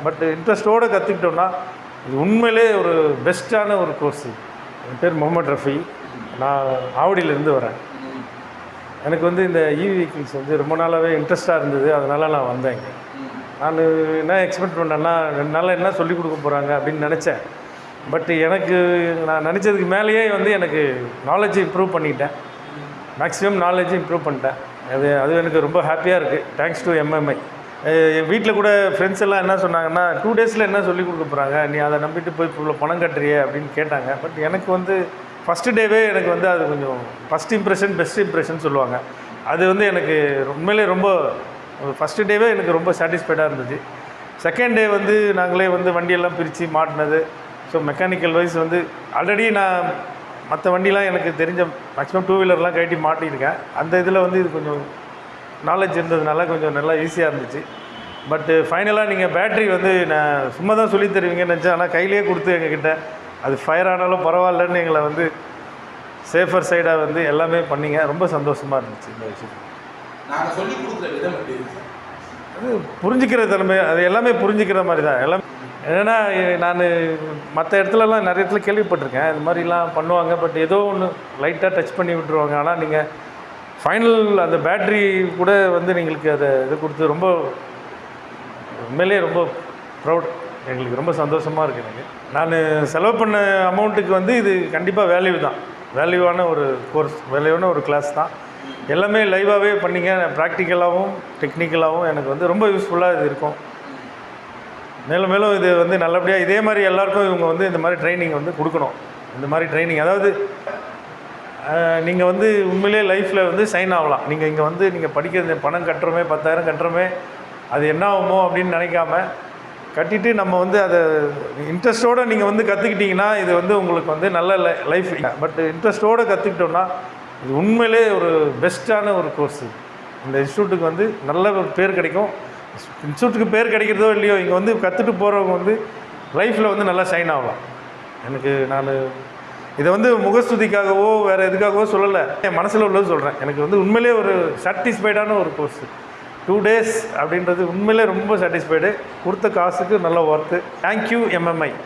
But இன்ட்ரெஸ்ட்டோடு கற்றுக்கிட்டோம்னா இது உண்மையிலே ஒரு பெஸ்ட்டான ஒரு கோர்ஸு. என் பேர் முகமது ரஃபி. நான் ஆவடியிலேருந்து வரேன். எனக்கு வந்து இந்த இவி வெஹிக்கிள்ஸ் வந்து ரொம்ப நாளாகவே இன்ட்ரெஸ்ட்டாக இருந்தது. அதனால் நான் வந்தேன் இங்கே. நான் என்ன எக்ஸ்பெக்ட் பண்ணேன்னா 2 நாளில் என்ன சொல்லிக் கொடுக்க போகிறாங்க அப்படின்னு நினச்சேன். பட் எனக்கு நான் நினச்சதுக்கு மேலேயே வந்து எனக்கு நாலேஜ் இம்ப்ரூவ் பண்ணிக்கிட்டேன். மேக்ஸிமம் நாலேஜ் இம்ப்ரூவ் பண்ணிட்டேன். அது எனக்கு ரொம்ப ஹாப்பியாக இருக்குது. Thanks to MMI. என் வீட்டில் கூட ஃப்ரெண்ட்ஸ் எல்லாம் என்ன சொன்னாங்கன்னா 2 டேஸில் என்ன சொல்லிக் கொடுக்க போகிறாங்க, நீ அதை நம்பிட்டு போய் இவ்வளோ பணம் கட்டுறியே அப்படின்னு கேட்டாங்க. பட் எனக்கு வந்து ஃபஸ்ட்டு டேவே எனக்கு வந்து அது கொஞ்சம் ஃபஸ்ட் இம்ப்ரெஷன் பெஸ்ட் இம்ப்ரெஷன் சொல்லுவாங்க. அது வந்து எனக்கு உண்மையிலே ரொம்ப ஃபஸ்ட்டு டேவே எனக்கு ரொம்ப சாட்டிஸ்ஃபைடாக இருந்துச்சு. செகண்ட் டே வந்து நாங்களே வந்து வண்டியெல்லாம் பிரித்து மாட்டினது. ஸோ மெக்கானிக்கல் வைஸ் வந்து ஆல்ரெடி நான் மற்ற வண்டிலாம் எனக்கு தெரிஞ்ச மேக்ஸிமம் 2 வீலர்லாம் கட்டி மாட்டியிருக்கேன். அந்த இதில் வந்து இது கொஞ்சம் நாலேஜ் இருந்ததுனால கொஞ்சம் நல்லா ஈஸியாக இருந்துச்சு. பட்டு ஃபைனலாக நீங்கள் பேட்ரி வந்து நான் சும்மா தான் சொல்லி தருவீங்கன்னு நினச்சேன். ஆனால் கையிலே கொடுத்து எங்ககிட்ட அது ஃபயர் ஆனாலும் பரவாயில்லன்னு எங்களை வந்து சேஃபர் சைடாக வந்து எல்லாமே பண்ணிங்க. ரொம்ப சந்தோஷமாக இருந்துச்சு இந்த விஷயம். நாங்கள் சொல்லி கொடுக்குற விதம் எப்படி அது புரிஞ்சுக்கிற தன்மை, அது எல்லாமே புரிஞ்சுக்கிற மாதிரி தான் எல்லாம். ஏன்னா நான் மற்ற இடத்துலலாம் நிறைய இடத்துல கேள்விப்பட்டிருக்கேன் இது மாதிரிலாம் பண்ணுவாங்க. பட் ஏதோ ஒன்று லைட்டாக டச் பண்ணி விட்டுருவாங்க. ஆனால் நீங்கள் ஃபைனல் அந்த பேட்ரி கூட வந்து எங்களுக்கு அதை இது கொடுத்து ரொம்ப உண்மையிலே ரொம்ப ப்ரௌட். எங்களுக்கு ரொம்ப சந்தோஷமாக இருக்குது. எனக்கு நான் செலவு பண்ண அமௌண்ட்டுக்கு வந்து இது கண்டிப்பாக வேல்யூ தான். வேல்யூவான ஒரு கோர்ஸ், வேல்யூவான ஒரு கிளாஸ் தான். எல்லாமே லைவாகவே பண்ணிங்க. ப்ராக்டிக்கலாகவும் டெக்னிக்கலாகவும் எனக்கு வந்து ரொம்ப யூஸ்ஃபுல்லாக இது இருக்கும். மேலும் மேலும் இது வந்து நல்லபடியாக இதே மாதிரி எல்லாேருக்கும் இவங்க வந்து இந்த மாதிரி ட்ரைனிங் வந்து கொடுக்கணும். இந்த மாதிரி ட்ரைனிங் அதாவது நீங்கள் வந்து உண்மையிலே லைஃப்பில் வந்து சைன் ஆகலாம். நீங்கள் இங்கே வந்து நீங்கள் படிக்கிறது பணம் கட்டுறோமே 10,000 கட்டுறோமே அது என்ன ஆகுமோ அப்படின்னு நினைக்காம கட்டிட்டு நம்ம வந்து அதை இன்ட்ரெஸ்ட்டோடு நீங்கள் வந்து கற்றுக்கிட்டிங்கன்னா இது வந்து உங்களுக்கு வந்து நல்ல லைஃப். பட் இன்ட்ரெஸ்ட்டோடு கற்றுக்கிட்டோன்னா இது உண்மையிலே ஒரு பெஸ்ட்டான ஒரு கோர்ஸு. இந்த இன்ஸ்டியூட்டுக்கு வந்து நல்ல ஒரு பேர் கிடைக்கும். இன்ஸ்டியூட்டுக்கு பேர் கிடைக்கிறதோ இல்லையோ இங்கே வந்து கற்றுட்டு போகிறவங்க வந்து லைஃப்பில் வந்து நல்லா ஷைன் ஆகலாம். எனக்கு நான் இதை வந்து முகஸ்துதிக்காகவோ வேறு எதுக்காகவோ சொல்லலை, என் மனசில் உள்ளது சொல்கிறேன். எனக்கு வந்து உண்மையிலே ஒரு சாட்டிஸ்ஃபைடான ஒரு கோர்ஸு. 2 டேஸ் அப்படின்றது உண்மையிலே ரொம்ப சாட்டிஸ்ஃபைடு. கொடுத்த காசுக்கு நல்ல ஒர்த்து. Thank you MMI.